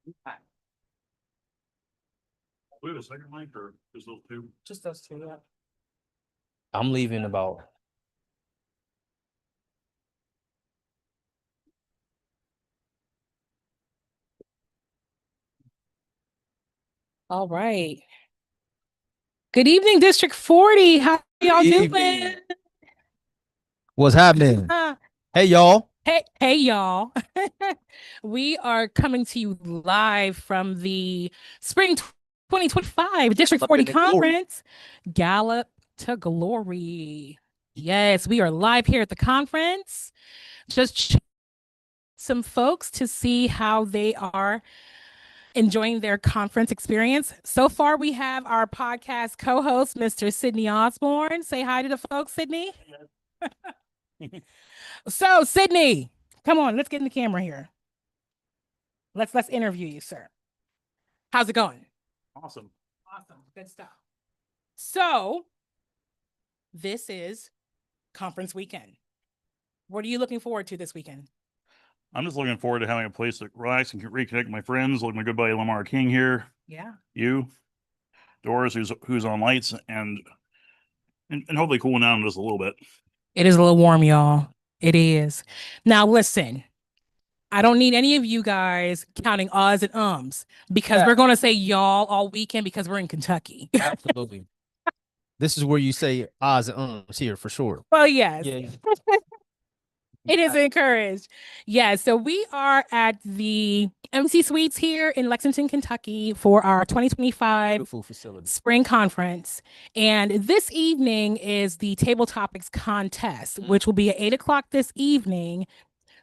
We have a second mic or just those two? Just those two, yeah. I'm leaving about. All right. Good evening, District 40. How y'all doing? What's happening? Hey, y'all. Hey, y'all. We are coming to you live from the Spring 2025 District 40 Conference, Gallop to Glory. Yes, we are live here at the conference. Just some folks to see how they are enjoying their conference experience. So far, we have our podcast co-host, Mr. Sydney Osborne. Say hi to the folks, Sydney. So, Sydney, come on, let's get in the camera here. Let's interview you, sir. How's it going? Awesome. Awesome. Good stuff. So, this is conference weekend. What are you looking forward to this weekend? I'm just looking forward to having a place to relax and reconnect with my friends, like my good buddy Lamar King here. Yeah. You, Doris, who's on lights, and hopefully cooling down just a little bit. It is a little warm, y'all. It is. Now, listen. I don't need any of you guys counting uhs and ums because we're going to say y'all all weekend because we're in Kentucky. Absolutely. This is where you say ahs and ums here for sure. Well, yes. Yeah. It is encouraged. Yeah, so we are at the MC Suites here in Lexington, Kentucky for our 2025 Beautiful facility. Spring Conference. And this evening is the Table Topics Contest, which will be at 8 o'clock this evening.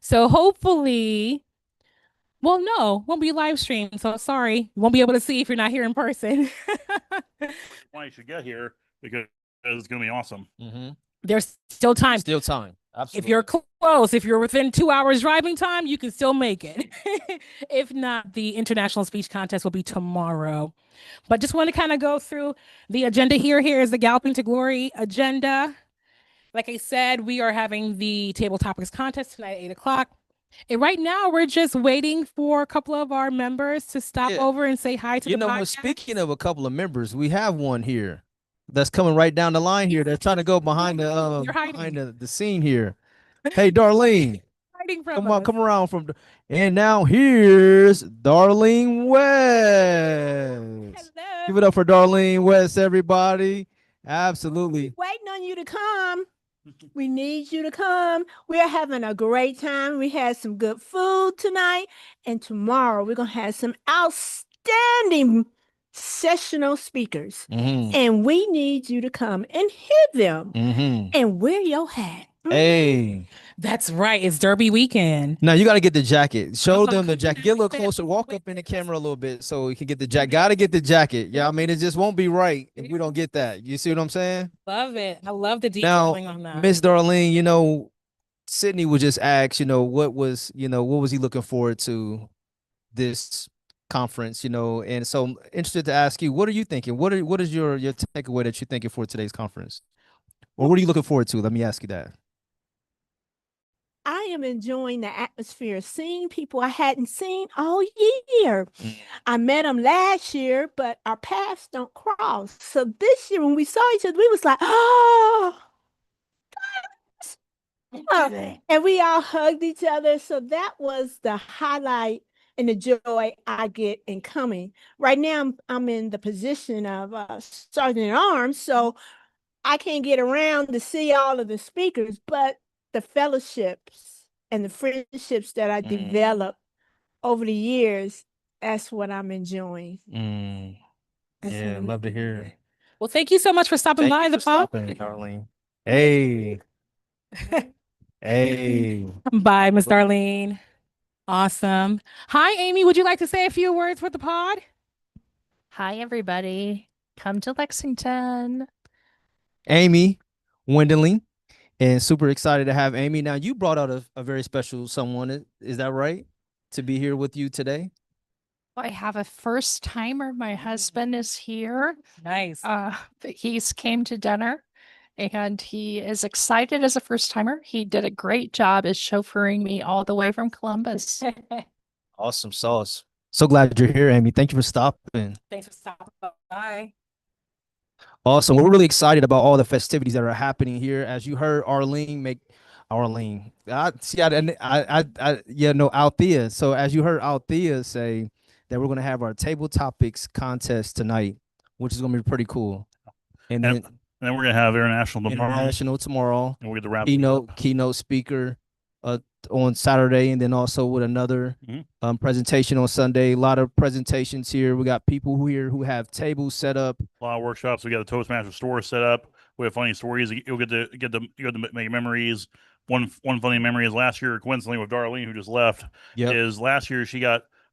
So hopefully, well, no, won't be live streamed. So sorry, you won't be able to see if you're not here in person. Why you should get here because it's going to be awesome. Mm-hmm. There's still time. Still time. Absolutely. If you're close, if you're within 2 hours driving time, you can still make it. If not, the International Speech Contest will be tomorrow. But just want to kind of go through the agenda here. Here is the Galloping to Glory agenda. Like I said, we are having the Table Topics Contest tonight at 8 o'clock. And right now, we're just waiting for a couple of our members to stop over and say hi to the podcast. Speaking of a couple of members, we have one here that's coming right down the line here. They're trying to go behind the scene here. Hey, Darlene. Hiding from us. Come around and now here's Darlene West. Hello. Give it up for Darlene West, everybody. Absolutely. Waiting on you to come. We need you to come. We're having a great time. We had some good food tonight. And tomorrow we're going to have some outstanding sessional speakers. Mm-hmm. And we need you to come and hear them and wear your hat. Hey. That's right. It's Derby weekend. Now you got to get the jacket. Show them the jacket. Get a little closer. Walk up in the camera a little bit so we can get the jacket. Got to get the jacket. Yeah, I mean, it just won't be right if we don't get that. You see what I'm saying? Love it. I love the detailing on that. Miss Darlene, Sydney would just ask, what was he looking forward to this conference, and so I'm interested to ask you, what are you thinking? What is your takeaway that you're thinking for today's conference? Or what are you looking forward to? Let me ask you that. I am enjoying the atmosphere, seeing people I hadn't seen all year. I met them last year, but our paths don't cross. So this year when we saw each other, we was like, oh, and we all hugged each other. So that was the highlight and the joy I get in coming. Right now, I'm in the position of sergeant at arms, so I can't get around to see all of the speakers, but the fellowships and the friendships that I developed over the years, that's what I'm enjoying. Yeah, love to hear it. Well, thank you so much for stopping by the pub. Darlene. Hey. Hey. Bye, Miss Darlene. Awesome. Hi, Amy. Would you like to say a few words with the pod? Hi, everybody. Come to Lexington. Amy Wendeling, and super excited to have Amy. Now, you brought out a very special someone. Is that right? To be here with you today? I have a first timer. My husband is here. Nice. He's came to dinner and he is excited as a first timer. He did a great job as chauffeuring me all the way from Columbus. Awesome sauce. So glad you're here, Amy. Thank you for stopping. Thanks for stopping by. Awesome. We're really excited about all the festivities that are happening here. As you heard, Arlene. Yeah, no, Althea. So as you heard Althea say that we're gonna have our table topics contest tonight, which is gonna be pretty cool. And And then then we're gonna have international tomorrow, international tomorrow, and we'll get the wrap. things up. keynote speaker on Saturday, and then also with another Mhm. presentation on Sunday. A lot of presentations here. We got people who have tables set up. A lot of workshops. We got a Toastmaster store set up. We have funny stories. You'll get to make memories. One funny memory is last year, coincidentally with Darlene, who just left. Yep. Is last year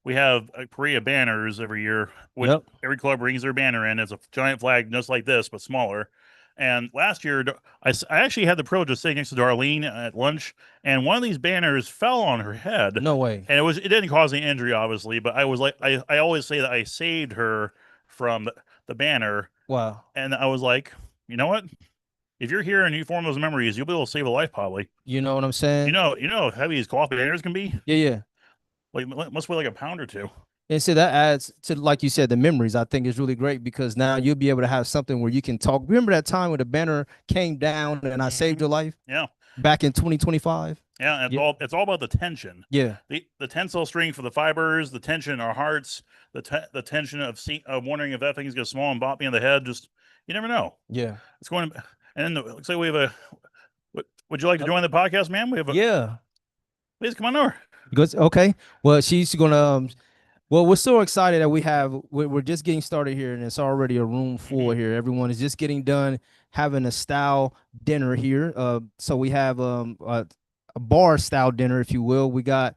we have a parade of banners every year, which Yep. every club brings their banner in. It's a giant flag just like this, but smaller. And last year, I actually had the privilege of sitting next to Darlene at lunch, and one of these banners fell on her head. No way. And it didn't cause any injury, obviously, but I was like, I always say that I saved her from the banner. Wow. And I was like, you know what? If you're here and you form those memories, you'll be able to save a life probably. You know what I'm saying? You know how heavy these cloth banners can be? Yeah. Like must weigh like a pound or two. And so that adds to, like you said, the memories. I think is really great because now you'll be able to have something where you can talk. Remember that time when the banner came down and I saved your life Yeah. back in 2025? Yeah, and Yeah. it's all about the tension. Yeah. The tensile strength for the fibers, the tension in our hearts, the tension of wondering if that thing's gonna small and bop me in the head. Just you never know. Yeah. It's going to, and then looks like we have a. Would you like to join the podcast, ma'am? We have a. Yeah. Please come on over. Because okay. Well, she's gonna well, we're so excited that we're just getting started here, and it's already a room full here. Everyone is just getting done having a style dinner here. So we have a bar style dinner, if you will. We got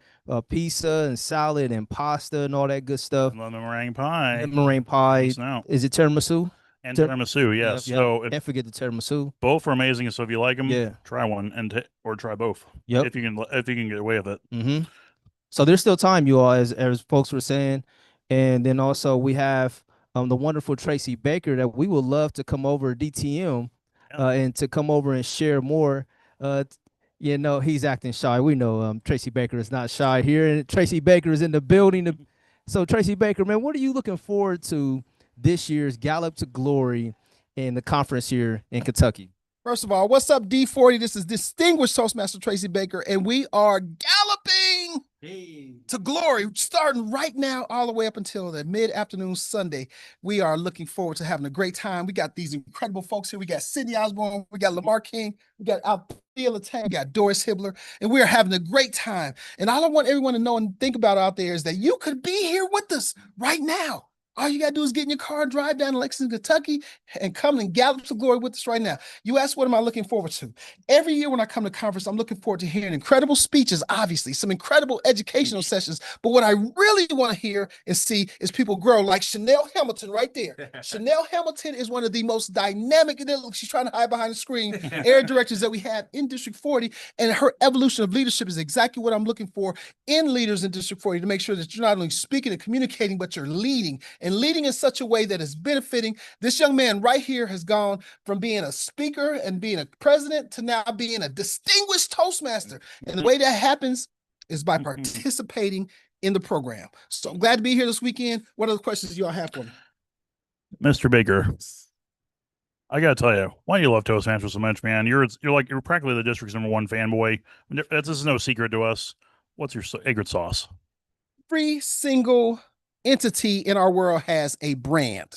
pizza and salad and pasta and all that good stuff. And lemon meringue pie. And meringue pie. Now. Is it tiramisu? And tiramisu, yes. Yep. So Can't forget the tiramisu. both are amazing. So if you like them, Yeah. try one or try both. Yep. If you can get away with it. Mm-hmm. So there's still time, you all, as folks were saying. And then also we have the wonderful Tracy Baker that we would love to come over DTM and to come over and share more. You know, he's acting shy. We know Tracy Baker is not shy here. And Tracy Baker is in the building. So Tracy Baker, man, what are you looking forward to this year's Gallop to Glory in the conference here in Kentucky? First of all, what's up, D40? This is Distinguished Toastmaster Tracy Baker, and we are galloping to glory, starting right now all the way up until the mid-afternoon Sunday. We are looking forward to having a great time. We got these incredible folks here. We got Sydney Osborne, we got Lamar King, we got Althea Latang, we got Doris Hibbler, and we are having a great time. And all I want everyone to know and think about out there is that you could be here with us right now. All you got to do is get in your car and drive down to Lexington, Kentucky, and come and gallop to glory with us right now. You ask, what am I looking forward to? Every year when I come to conference, I'm looking forward to hearing incredible speeches, obviously, some incredible educational sessions. But what I really want to hear and see is people grow, like Chanel Hamilton right there. Chanel Hamilton is one of the most dynamic, she's trying to hide behind the screen, air directors that we have in District 40. And her evolution of leadership is exactly what I'm looking for in leaders in District 40, to make sure that you're not only speaking and communicating, but you're leading. And leading in such a way that is benefiting. This young man right here has gone from being a speaker and being a president to now being a distinguished Toastmaster. And the way that happens is by participating in the program. So I'm glad to be here this weekend. What other questions do y'all have for me? Mr. Baker, I gotta tell you, why do you love Toastmasters so much, man? You're practically the district's #1 fanboy. This is no secret to us. What's your secret sauce? Every single entity in our world has a brand.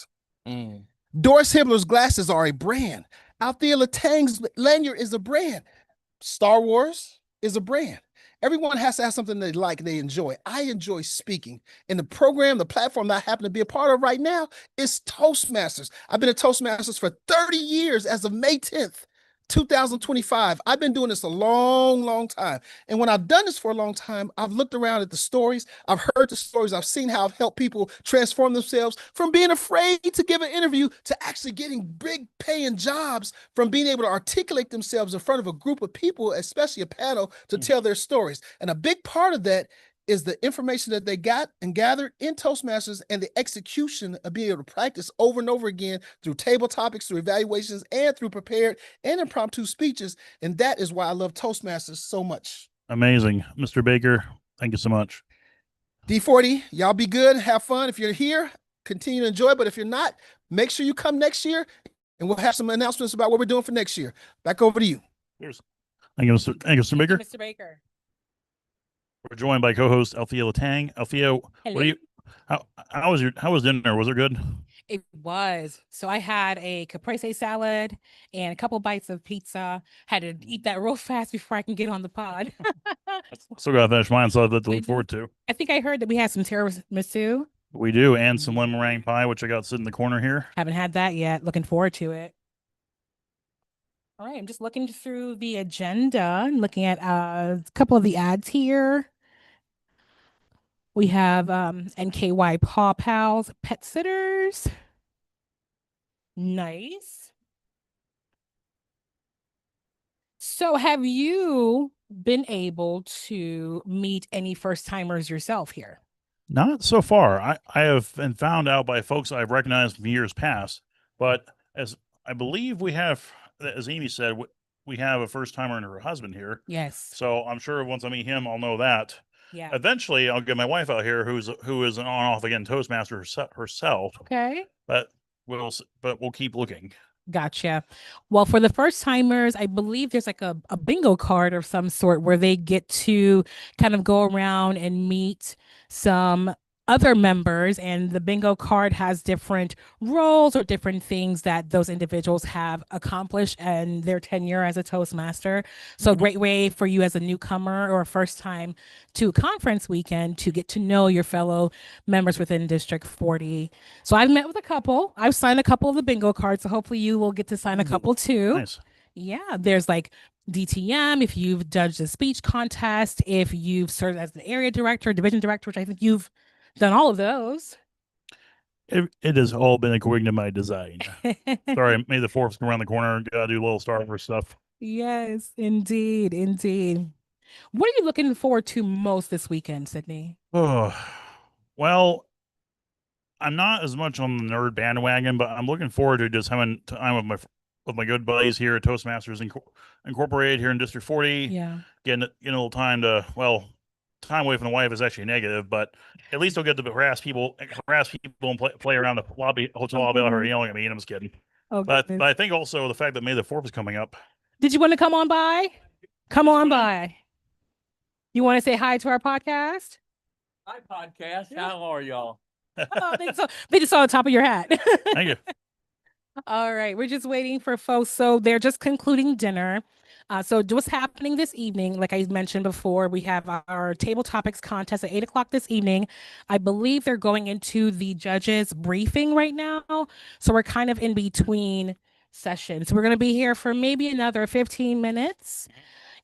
Doris Hibbler's glasses are a brand. Althea Latang's lanyard is a brand. Star Wars is a brand. Everyone has to have something they like, they enjoy. I enjoy speaking. And the program, the platform that I happen to be a part of right now is Toastmasters. I've been a Toastmasters for 30 years as of May 10th. 2025. I've been doing this a long, long time. And when I've done this for a long time, I've looked around at the stories. I've heard the stories. I've seen how I've helped people transform themselves from being afraid to give an interview to actually getting big paying jobs, from being able to articulate themselves in front of a group of people, especially a panel, to tell their stories. And a big part of that is the information that they got and gathered in Toastmasters and the execution of being able to practice over and over again through table topics, through evaluations, and through prepared and impromptu speeches. And that is why I love Toastmasters so much. Amazing. Mr. Baker, thank you so much. D40, y'all be good, have fun. If you're here, continue to enjoy. But if you're not, make sure you come next year, and we'll have some announcements about what we're doing for next year. Back over to you. Cheers. Thank you, Mr. Thank Baker. you, Mr. Baker. We're joined by co-host Althea Latang. Althea, what Hello. do you? How was dinner? Was it good? It was. So I had a caprese salad and a couple bites of pizza. Had to eat that real fast before I can get on the pod. Still got to finish mine, so I have that to I look do. forward to. I think I heard that we had some tiramisu. We do, and some lemon meringue pie, which I got sitting in the corner here. Haven't had that yet. Looking forward to it. All right, I'm just looking through the agenda and looking at a couple of the ads here. We have NKY Paw Pals Pet Sitters. Nice. So have you been able to meet any first timers yourself here? Not so far. I have been found out by folks I've recognized from years past, but as I believe we have, as Amy said, we have a first timer and her husband here. Yes. So I'm sure once I meet him, I'll know that. Yeah. Eventually, I'll get my wife out here, who is an on-off again Toastmaster herself. Okay. But we'll keep looking. Gotcha. Well, for the first timers, I believe there's like a bingo card of some sort where they get to kind of go around and meet some other members, and the bingo card has different roles or different things that those individuals have accomplished in their tenure as a Toastmaster. So a great way for you as a newcomer or a first time to conference weekend to get to know your fellow members within District 40. So I've met with a couple. I've signed a couple of the bingo cards, so hopefully you will get to sign a couple too. Nice. Yeah, there's like DTM, if you've judged a speech contest, if you've served as an area director, division director, which I think you've done all of those. It has all been according to my design. Sorry, May the 4th come around the corner. Gotta do a little Star Wars stuff. Yes, indeed, indeed. What are you looking forward to most this weekend, Sydney? Oh, well, I'm not as much on the nerd bandwagon, but I'm looking forward to just having time with my good buddies here at Toastmasters Incorporated here in District 40. Yeah. Getting a little time to, well, time away from the wife is actually negative, but at least I'll get to harass people and play around the hotel lobby while her yelling at me. And I'm just kidding. Oh, But goodness. I think also the fact that May the 4th is coming up. Did you want to come on by? Come on by. You want to say hi to our podcast? Hi, podcast. How are y'all? Oh, they just saw the top of your hat. Thank you. All right, we're just waiting for folks. So they're just concluding dinner. So what's happening this evening? Like I mentioned before, we have our table topics contest at 8 o'clock this evening. I believe they're going into the judges briefing right now. So we're kind of in between sessions. We're going to be here for maybe another 15 minutes.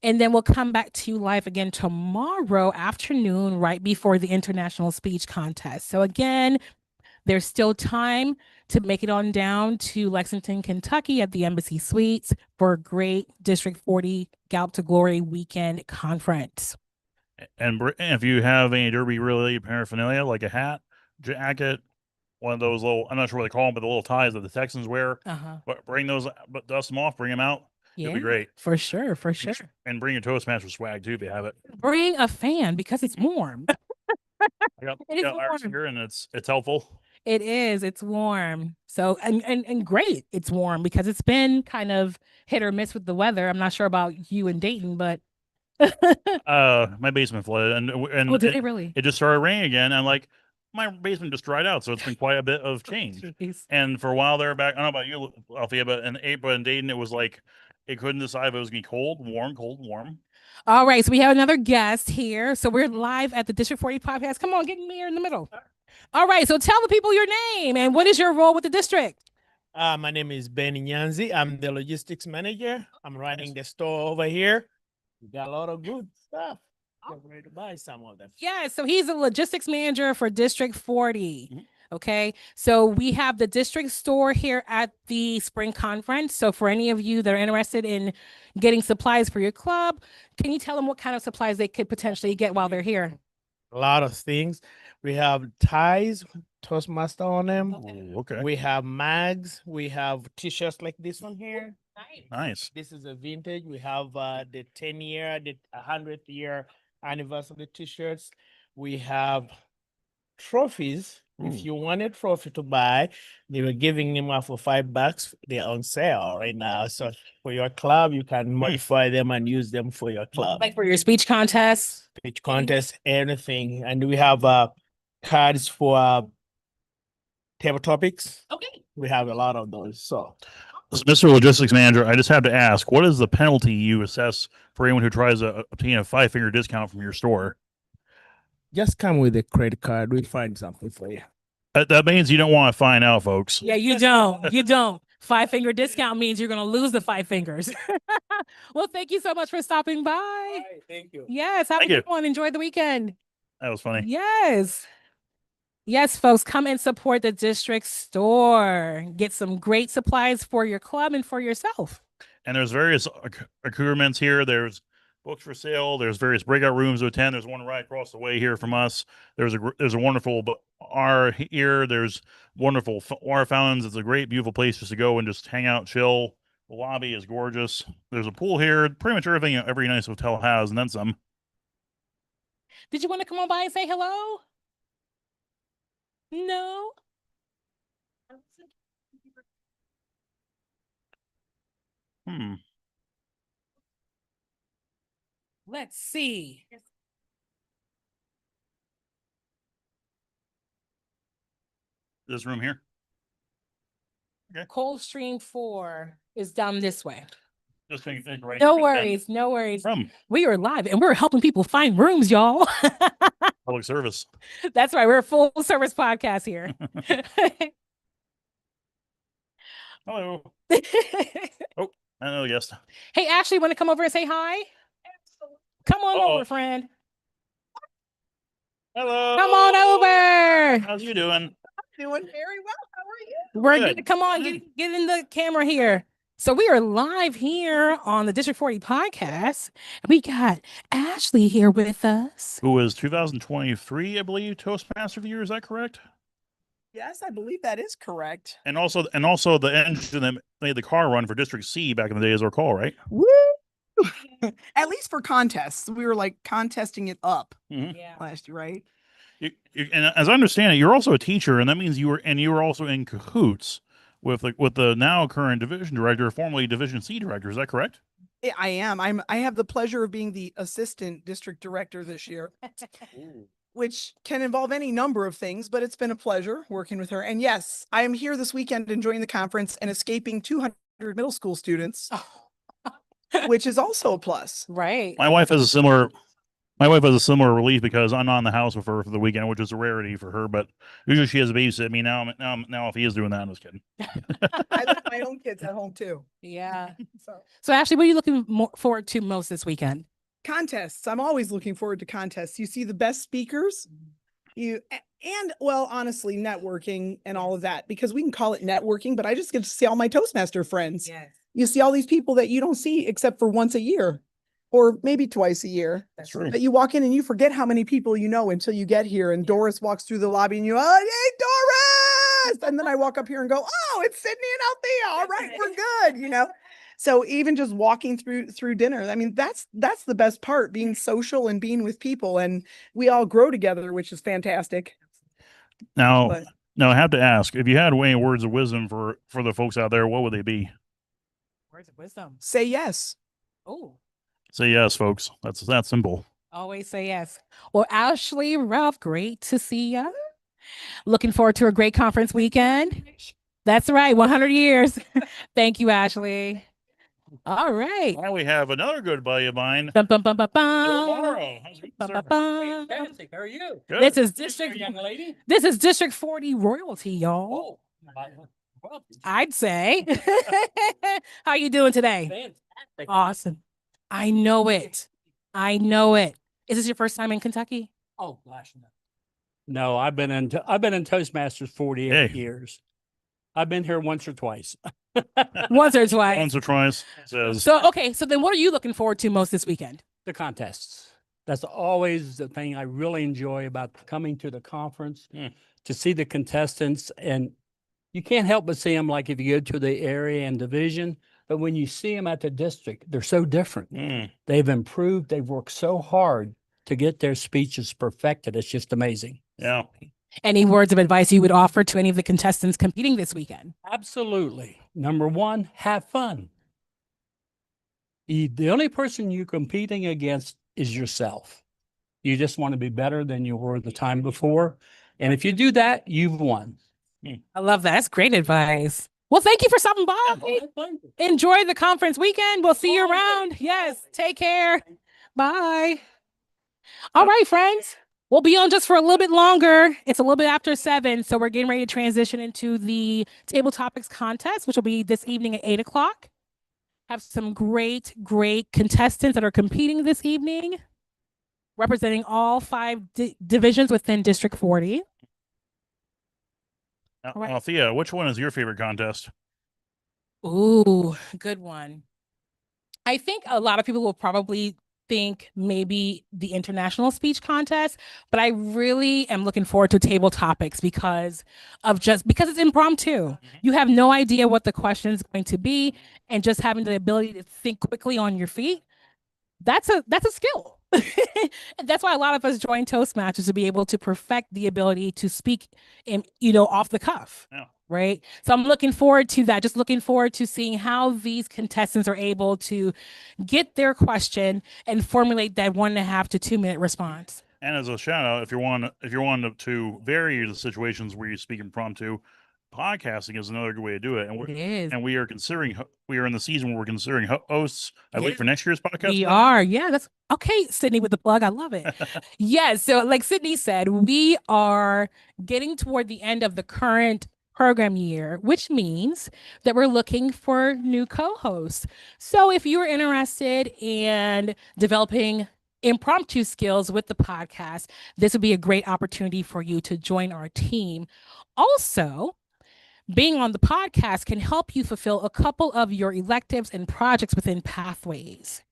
And then we'll come back to you live again tomorrow afternoon, right before the International Speech Contest. So again, there's still time to make it on down to Lexington, Kentucky at the Embassy Suites for a great District 40 Gallup to Glory weekend conference. And if you have any Derby related paraphernalia, like a hat, jacket, one of those little, I'm not sure what they call them, but the little ties that the Texans wear, but bring those, but dust them off, bring them out. Yeah, It'll be great. For sure, for sure. And bring your Toastmaster swag too if you have it. Bring a fan because it's warm. I got It is Iris warm. here, and it's helpful. It is. It's warm. So and great. It's warm because it's been kind of hit or miss with the weather. I'm not sure about you in Dayton, but My basement flooded, and oh, did it really? it just started raining again. And like my basement just dried out, so it's been quite a bit of change. Jeez. And for a while there back, I don't know about you, Althea, but in April and Dayton, it was like it couldn't decide if it was gonna be cold, warm. All right, so we have another guest here. So we're live at the District 40 podcast. Come on, get me here in the middle. All right, so tell the people your name and what is your role with the district? My name is Ben Nyanzi. I'm the logistics manager. I'm running the store over here. We got a lot of good stuff. Get ready to buy some of them. Yeah, so he's a logistics manager for District 40. Okay, so we have the district store here at the spring conference. So for any of you that are interested in getting supplies for your club, can you tell them what kind of supplies they could potentially get while they're here? A lot of things. We have ties, Toastmaster on them. Oh, okay. We have mags. We have t-shirts like this one here. Nice. This is a vintage. We have the 10-year, the 100th year anniversary t-shirts. We have trophies. If you want a trophy to buy, they were giving them out for $5. They're on sale right now. So for your club, you can modify them and use them for your club. Like for your speech contest. Pitch contest, anything. And we have cards for table topics. Okay. We have a lot of those. So Mr. Logistics Manager, I just have to ask, what is the penalty you assess for anyone who tries to obtain a 5-finger discount from your store? just come with a credit card. We'll find something for you. That means you don't want to find out, folks. Yeah, you don't. You don't. 5-finger discount means you're going to lose the 5 fingers. Well, thank you so much for stopping by. Right, thank you. Yes, have Thank a you. good one. Enjoy the weekend. That was funny. Yes. Yes, folks, come and support the district store. Get some great supplies for your club and for yourself. And there's various accoutrements here. There's books for sale. There's various breakout rooms to attend. There's one right across the way here from us. There's a wonderful bar here. There's wonderful water fountains. It's a great, beautiful place just to go and just hang out, chill. The lobby is gorgeous. There's a pool here. Pretty much everything every nice hotel has, and then some. Did you want to come on by and say hello? No? Let's see. This room here. Coldstream 4 is down this way. Just think right. No worries. No worries. From We are live and we're helping people find rooms, y'all. public service. That's right. We're a full service podcast here. Hello. Oh, another guest. Hey, Ashley, want to come over and say hi? Come on over, friend. Hello. Come on over. How's you doing? Doing very well. How are you? We're Good. good. Come on, get in the camera here. So we are live here on the District 40 podcast. We got Ashley here with us. Who was 2023, I believe, Toastmaster of the Year. Is that correct? Yes, I believe that is correct. And also the engine that made the car run for District C back in the day, as I recall, right? Woo! At least for contests, we were like contesting it up Yeah. last year, right? And as I understand it, you're also a teacher, and that means you were also in cahoots with the now current division director, formerly Division C director. Is that correct? I am. I have the pleasure of being the assistant district director this year, which can involve any number of things, but it's been a pleasure working with her. And yes, I am here this weekend enjoying the conference and escaping 200 middle school students, which is also a plus. Right. My wife has a similar relief because I'm not in the house with her for the weekend, which is a rarity for her. But usually she has a babysit me. Now if he is doing that, I'm just kidding. I let my own kids at home too. Yeah. So So Ashley, what are you looking forward to most this weekend? contests. I'm always looking forward to contests. You see the best speakers, well, honestly, networking and all of that, because we can call it networking, but I just get to see all my Toastmaster friends. Yes. You see all these people that you don't see except for once a year or maybe twice a year. That's true. But you walk in and you forget how many people you know until you get here. And Doris walks through the lobby and you, oh, hey, Doris. And then I walk up here and go, oh, it's Sydney and Althea. All right, we're good, you know? So even just walking through dinner, I mean, that's the best part, being social and being with people. And we all grow together, which is fantastic. Now, But I have to ask, if you had any words of wisdom for the folks out there, what would they be? Words of wisdom. say yes. Oh, Say yes, folks. That's that simple. always say yes. Well, Ashley, Ralph, great to see you. Looking forward to a great conference weekend. That's right. 100 years. Thank you, Ashley. All right. Now we have another good buddy of mine. Bum, bum, bum, bum, Bill bum. Morrow. How's it Bum, going, bum, sir? bum. How are you? Good. This is This District. young lady. This is District 40 royalty, y'all. Well, I'd say. How you doing today? fantastic. Awesome. I know it. I know it. Is this your first time in Kentucky? Oh gosh, no. No, I've been in Toastmasters 48 Hey. years. I've been here once or twice. Once or twice. Once or twice. Says So, okay. So then what are you looking forward to most this weekend? The contests. That's always the thing I really enjoy about coming to the conference, to see the contestants. And you can't help but see them, like if you go to the area and division, but when you see them at the district, they're so different. They've improved. They've worked so hard to get their speeches perfected. It's just amazing. yeah. Any words of advice you would offer to any of the contestants competing this weekend? Absolutely. Number one, have fun. The only person you're competing against is yourself. You just want to be better than you were the time before. And if you do that, you've won. I love that. That's great advice. Well, thank you for stopping by. Enjoy the conference weekend. We'll see you around. Yes. Take care. Bye. All right, friends. We'll be on just for a little bit longer. It's a little bit after 7, so we're getting ready to transition into the table topics contest, which will be this evening at 8 o'clock. Have some great contestants that are competing this evening, representing all 5 divisions within District 40. Now, All right. Thea, which one is your favorite contest? Ooh, good one. I think a lot of people will probably think maybe the international speech contest, but I really am looking forward to table topics because it's impromptu. You have no idea what the question is going to be, and just having the ability to think quickly on your feet, that's a skill. And that's why a lot of us join Toastmasters, to be able to perfect the ability to speak in, off the cuff. Yeah. Right. So I'm looking forward to that. Just looking forward to seeing how these contestants are able to get their question and formulate that 1.5 to 2 minute response. And as a shout out, if you're wanting to vary the situations where you speak impromptu, podcasting is another good way to do it. And we are in the season where we're considering hosts. I think for next year's podcast. We are. Yeah, that's okay. Sydney with the plug. I love it. Yes. So like Sydney said, we are getting toward the end of the current program year, which means that we're looking for new co-hosts. So if you're interested in developing impromptu skills with the podcast, this would be a great opportunity for you to join our team. Also, being on the podcast can help you fulfill a couple of your electives and projects within Pathways.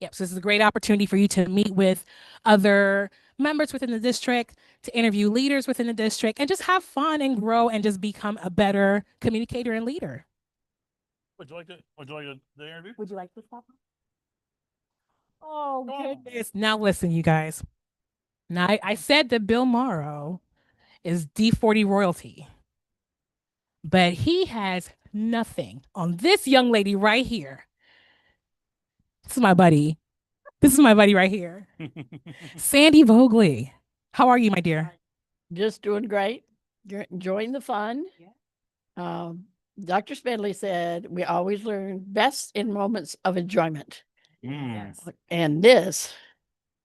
Yep, so this is a great opportunity for you to meet with other members within the district, to interview leaders within the district, and just have fun and grow and just become a better communicator and leader. Would you like the interview? Would you like to stop? Oh, goodness. Now listen, you guys. Now I said that Bill Morrow is D40 royalty, but he has nothing on this young lady right here. This is my buddy. This is my buddy right here. Sandy Vogley. How are you, my dear? Just doing great. You're enjoying the fun. Dr. Smedley said we always learn best in moments of enjoyment. Yes. And this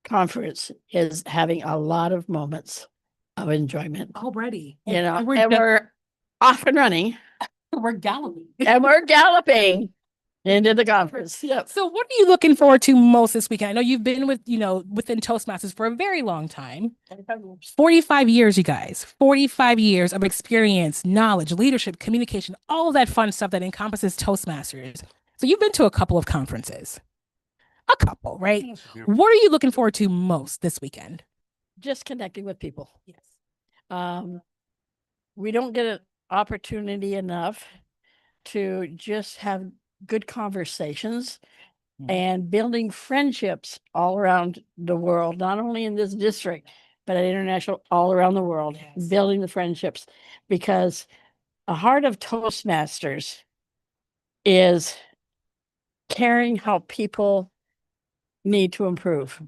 conference is having a lot of moments of enjoyment. Already. And we're off and running. We're galloping. And we're galloping into the conference. Yep. So what are you looking forward to most this weekend? I know you've been within Toastmasters for a very long time. 45 years, you guys. 45 years of experience, knowledge, leadership, communication, all of that fun stuff that encompasses Toastmasters. So you've been to a couple of conferences. A couple, right? What are you looking forward to most this weekend? Just connecting with people. Yes. We don't get an opportunity enough to just have good conversations and building friendships all around the world, not only in this district, but at international, all around the world, building the friendships, because a heart of Toastmasters is caring how people need to improve.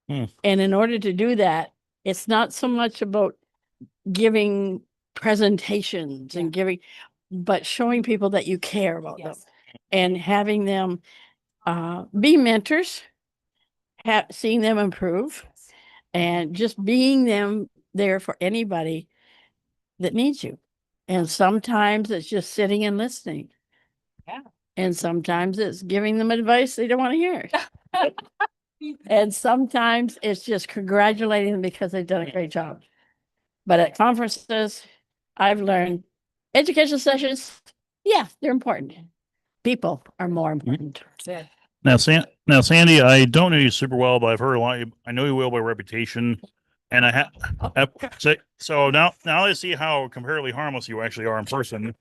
And in order to do that, it's not so much about giving presentations and but showing people that you care about them and having them be mentors, seeing them improve, and just being there for anybody that needs you. And sometimes it's just sitting and listening. Yeah. And sometimes it's giving them advice they don't want to hear. And sometimes it's just congratulating them because they've done a great job. But at conferences, I've learned educational sessions, yeah, they're important. People are more important. Now, Sandy, I don't know you super well, but I've heard a lot. I know you well by reputation, and so now I see how comparatively harmless you actually are in person.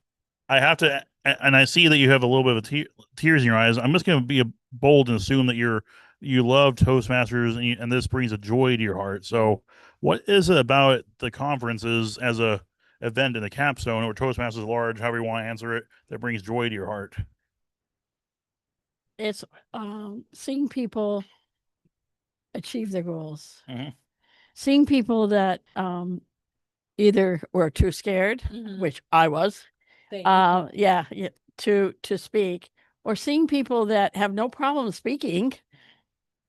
I have to, and I see that you have a little bit of tears in your eyes. I'm just going to be bold and assume that you're you love Toastmasters, and this brings a joy to your heart. So, what is it about the conferences as a event in the capstone or Toastmasters large, however you want to answer it, that brings joy to your heart? It's seeing people achieve their goals, seeing people that either were too scared, which I was, yeah, to speak, or seeing people that have no problem speaking,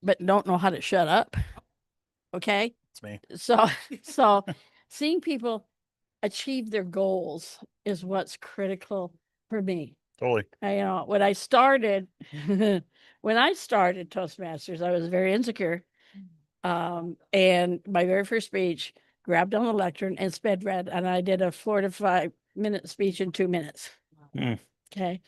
but don't know how to shut up. Okay, It's me. So seeing people achieve their goals is what's critical for me. Totally. When I started, when I started Toastmasters, I was very insecure. And my very first speech, grabbed on the lectern and sped read, and I did a 4 to 5 minute speech in 2 minutes. Okay.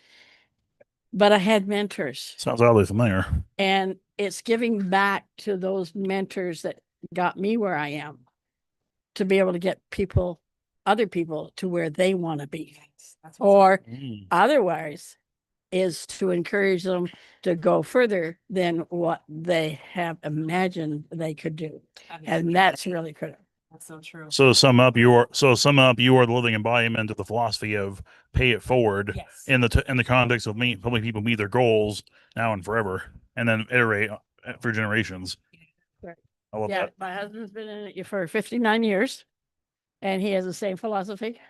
But I had mentors. Sounds oddly familiar. And it's giving back to those mentors that got me where I am to be able to get other people to where they want to be. Or otherwise is to encourage them to go further than what they have imagined they could do. And that's really critical. That's so true. So to sum up, you are the living embodiment of the philosophy of pay it forward in the context of helping people meet their goals now and forever, and then iterate for generations. Right. I love that. My husband's been in it for 59 years, and he has the same philosophy.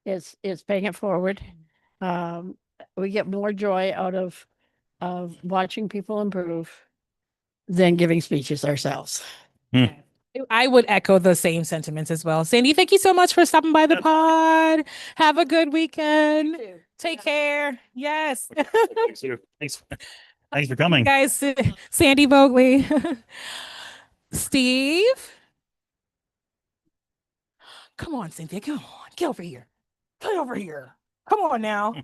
It's paying it forward. We get more joy out of watching people improve than giving speeches ourselves. I would echo the same sentiments as well. Sandy, thank you so much for stopping by the pod. Have a good weekend. Take care. Yes. Thanks for coming, guys. Sandy Bogley. Steve. Come on, Cynthia. Come on. Get over here. Get over here. Come on now.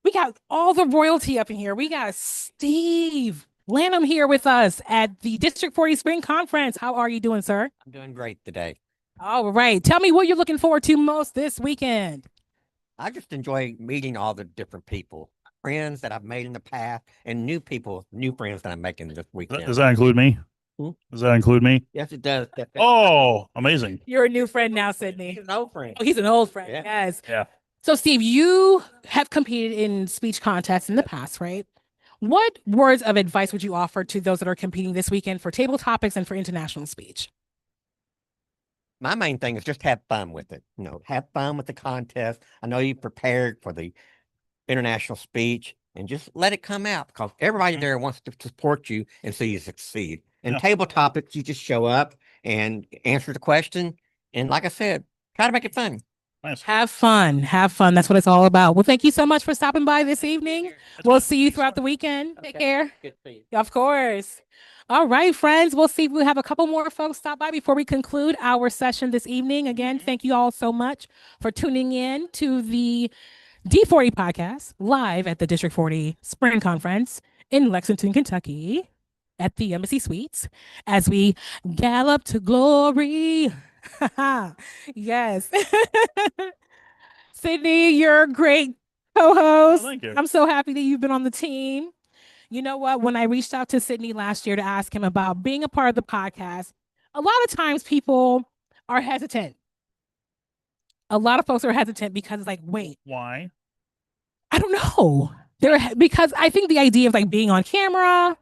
We got all the royalty up in here. We got Steve Lanham here with us at the District 40 Spring Conference. How are you doing, sir? I'm doing great today. All right. Tell me what you're looking forward to most this weekend. I just enjoy meeting all the different people, friends that I've made in the past, and new people, new friends that I'm making this weekend. Does that include me? Does that include me? Yes, it does. Oh, amazing. You're a new friend now, Sydney. He's an old friend. Oh, he's an old friend. Yeah. Yes. Yeah. So, Steve, you have competed in speech contests in the past, right? What words of advice would you offer to those that are competing this weekend for table topics and for international speech? My main thing is just have fun with it. Have fun with the contest. I know you prepared for the international speech, and just let it come out, because everybody there wants to support you and see you succeed. And table topics, you just show up and answer the question. And like I said, try to make it fun. Nice. Have fun. Have fun. That's what it's all about. Well, thank you so much for stopping by this evening. We'll see you throughout the weekend. Take care. Good to see you. Of course. All right, friends. We'll see if we have a couple more folks stop by before we conclude our session this evening. Again, thank you all so much for tuning in to the D40 podcast live at the District 40 Spring Conference in Lexington, Kentucky at the Embassy Suites as we gallop to glory. Yes. Sydney, you're a great co-host. Thank you. I'm so happy that you've been on the team. You know what? When I reached out to Sydney last year to ask him about being a part of the podcast, a lot of times people are hesitant. A lot of folks are hesitant because it's like, wait, Why? I don't know. Because I think the idea of like being on camera,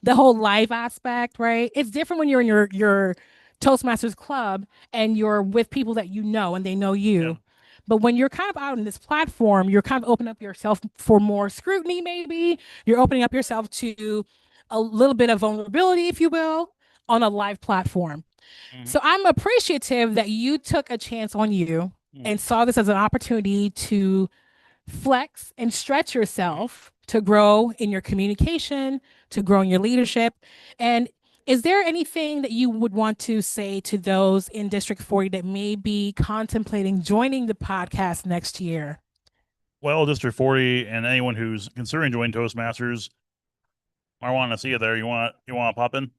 the whole live aspect, right? It's different when you're in your Toastmasters club and you're with people that you know and they know you. Yeah. But when you're kind of out on this platform, you're kind of opening up yourself for more scrutiny, maybe. You're opening up yourself to a little bit of vulnerability, if you will, on a live platform. So I'm appreciative that you took a chance on you and saw this as an opportunity to flex and stretch yourself to grow in your communication, to grow in your leadership. And is there anything that you would want to say to those in District 40 that may be contemplating joining the podcast next year? Well, District 40 and anyone who's considering joining Toastmasters, I want to see you there. You want to pop in?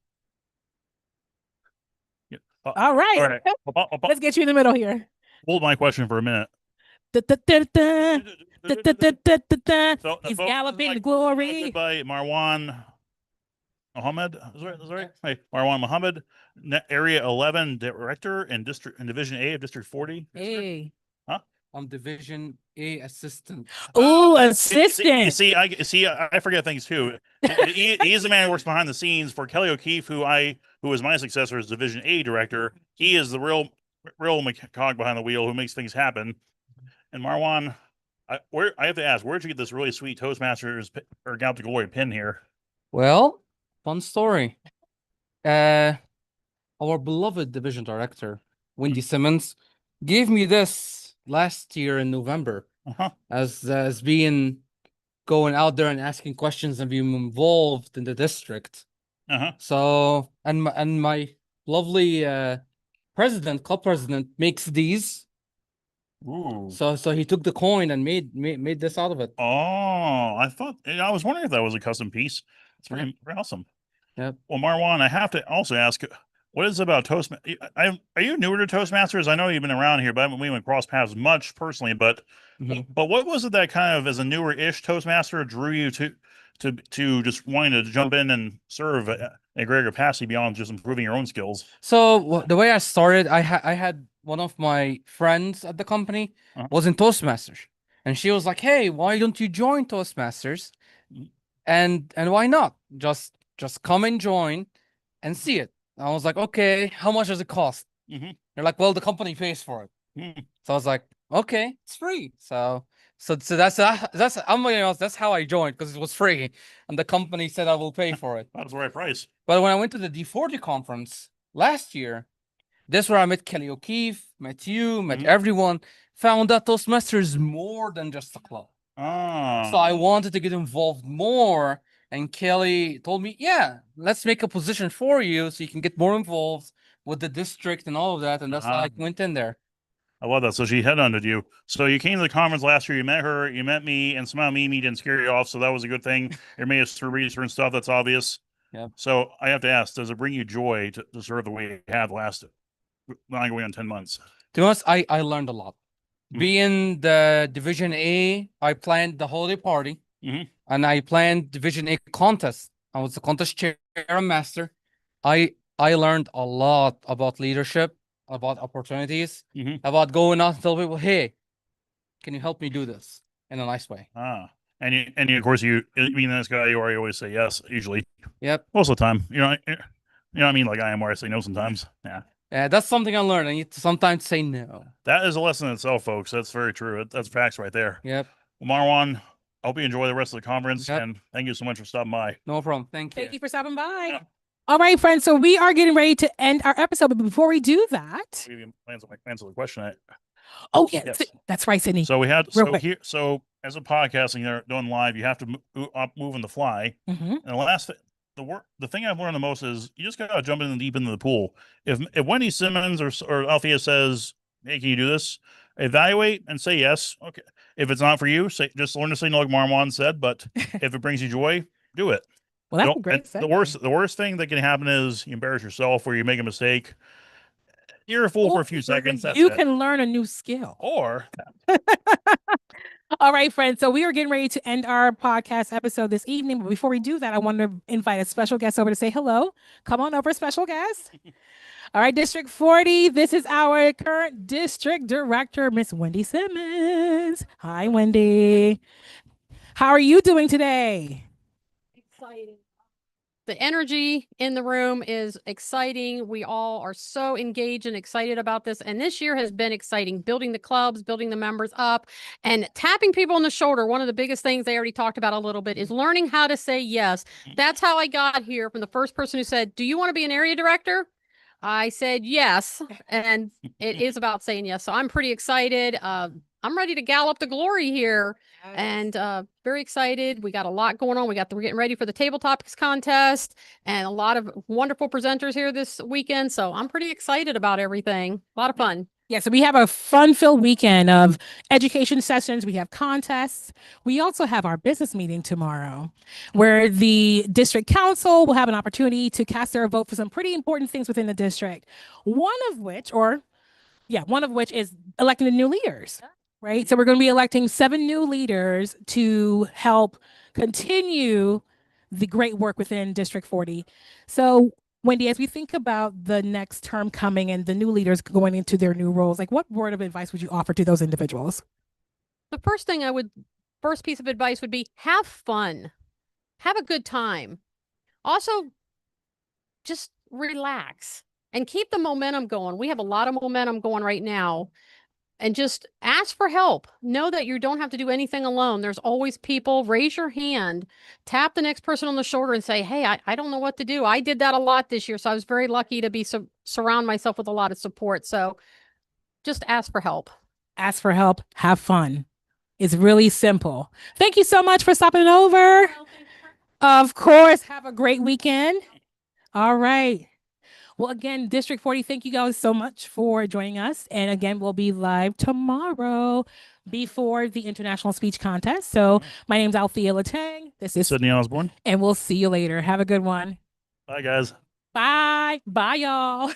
All right. All right. Let's get you in the middle here. Hold my question for a minute. He's galloping to glory. Goodbye, Marwan. Mohammed. Is that right? Hey, Marwan Mohammed, Area 11 Director and Division A of District 40. Hey. Huh? I'm Division A assistant. Oh, You assistant. see, I forget things too. He is the man who works behind the scenes for Kelly O'Keefe, who is my successor as Division A Director. He is the real cog behind the wheel who makes things happen. And Marwan, I have to ask, where'd you get this really sweet Toastmasters or Galactic Glory pin here? Well, fun story. Our beloved division director, Wendy Simmons, gave me this last year in November as being going out there and asking questions and being involved in the district. So and my lovely club president makes these. Ooh. So he took the coin and made this out of it. Oh, I was wondering if that was a custom piece. It's very awesome. Yep. Well, Marwan, I have to also ask, what is it about Toastmasters? Are you newer to Toastmasters? I know you've been around here, but we haven't crossed paths much personally. But what was it that kind of, as a newer-ish Toastmaster, drew you to just wanting to jump in and serve a greater capacity beyond just improving your own skills? So the way I started, I had one of my friends at the company was in Toastmasters, and she was like, "Hey, why don't you join Toastmasters? And why not? Just come and join and see it." I was like, "Okay, how much does it cost?" They're like, "Well, the company pays for it." So I was like, "Okay, it's free." So that's I'm gonna be honest, that's how I joined, because it was free, and the company said I will pay for it. That's the right price. But when I went to the D40 conference last year, this is where I met Kelly O'Keefe, met you, met everyone, found out Toastmasters is more than just a club. So I wanted to get involved more, and Kelly told me, "Yeah, let's make a position for you so you can get more involved with the district and all of that." And that's how I went in there. I love that. So she headhunted you. So you came to the conference last year. You met her. You met me, and somehow me didn't scare you off. So that was a good thing. You made us through research and stuff. That's obvious. Yep. So I have to ask: does it bring you joy to serve the way you have the last not going on 10 months? To be honest, I learned a lot. Being the Division A, I planned the holiday party, and I planned Division A contest. I was the contest chair and master. I learned a lot about leadership, about opportunities, about going out and tell people, "Hey, can you help me do this?" in a nice way. And you of course, you being this guy, you always say yes, usually. Yep. Most of the time, you know what I mean? Like I am, where I say no sometimes. Yeah. Yeah, that's something I learned. I need to sometimes say no. That is a lesson in itself, folks. That's very true. That's facts right there. Yep. Well, Marwan, I hope you enjoy the rest of the conference, and thank you so much for stopping by. No problem. Thank you. Thank you for stopping by. All right, friends. So we are getting ready to end our episode, but before we do that, We didn't answer the question. Yes. That's right, Sydney. So we had Real quick. So as a podcasting, you're doing live, you have to move on the fly. And the thing I've learned the most is you just gotta jump in deep into the pool. If Wendy Simmons or Althea says, "Hey, can you do this?" Evaluate and say yes. Okay. If it's not for you, just learn to say no, like Marwan said. But if it brings you joy, do it. Well, that's a great The worst thing that can happen is you embarrass yourself or you make a mistake. You're a fool for a few seconds. That's you it. can learn a new skill. Or all right, friends. So we are getting ready to end our podcast episode this evening. But before we do that, I want to invite a special guest over to say hello. Come on over, special guest. All right, District 40. This is our current district director, Miss Wendy Simmons. Hi, Wendy. How are you doing today? Excited. The energy in the room is exciting. We all are so engaged and excited about this. And this year has been exciting, building the clubs, building the members up, and tapping people on the shoulder. One of the biggest things they already talked about a little bit is learning how to say yes. That's how I got here, from the first person who said, "Do you want to be an area director?" I said yes, and it is about saying yes. So I'm pretty excited. I'm ready to gallop to glory here, and very excited. We got a lot going on. We're getting ready for the table topics contest, and a lot of wonderful presenters here this weekend. So I'm pretty excited about everything. A lot of fun. Yeah, so we have a fun-filled weekend of education sessions. We have contests. We also have our business meeting tomorrow, where the district council will have an opportunity to cast their vote for some pretty important things within the district. One of which is electing the new leaders, right? So we're going to be electing 7 new leaders to help continue the great work within District 40. So, Wendy, as we think about the next term coming and the new leaders going into their new roles, like what word of advice would you offer to those individuals? The first piece of advice would be have fun, have a good time. Also, just relax and keep the momentum going. We have a lot of momentum going right now. And just ask for help. Know that you don't have to do anything alone. There's always people. Raise your hand, tap the next person on the shoulder and say, hey, I don't know what to do. I did that a lot this year. So I was very lucky to be surround myself with a lot of support. So just ask for help. Ask for help, have fun. It's really simple. Thank you so much for stopping over. Of course, have a great weekend. All right. Well, again, District 40, thank you guys so much for joining us. And again, we'll be live tomorrow before the International Speech Contest. So my name's Althea Latang. This is Sydney Osborne. And we'll see you later. Have a good one. Bye, guys. Bye. Bye, y'all.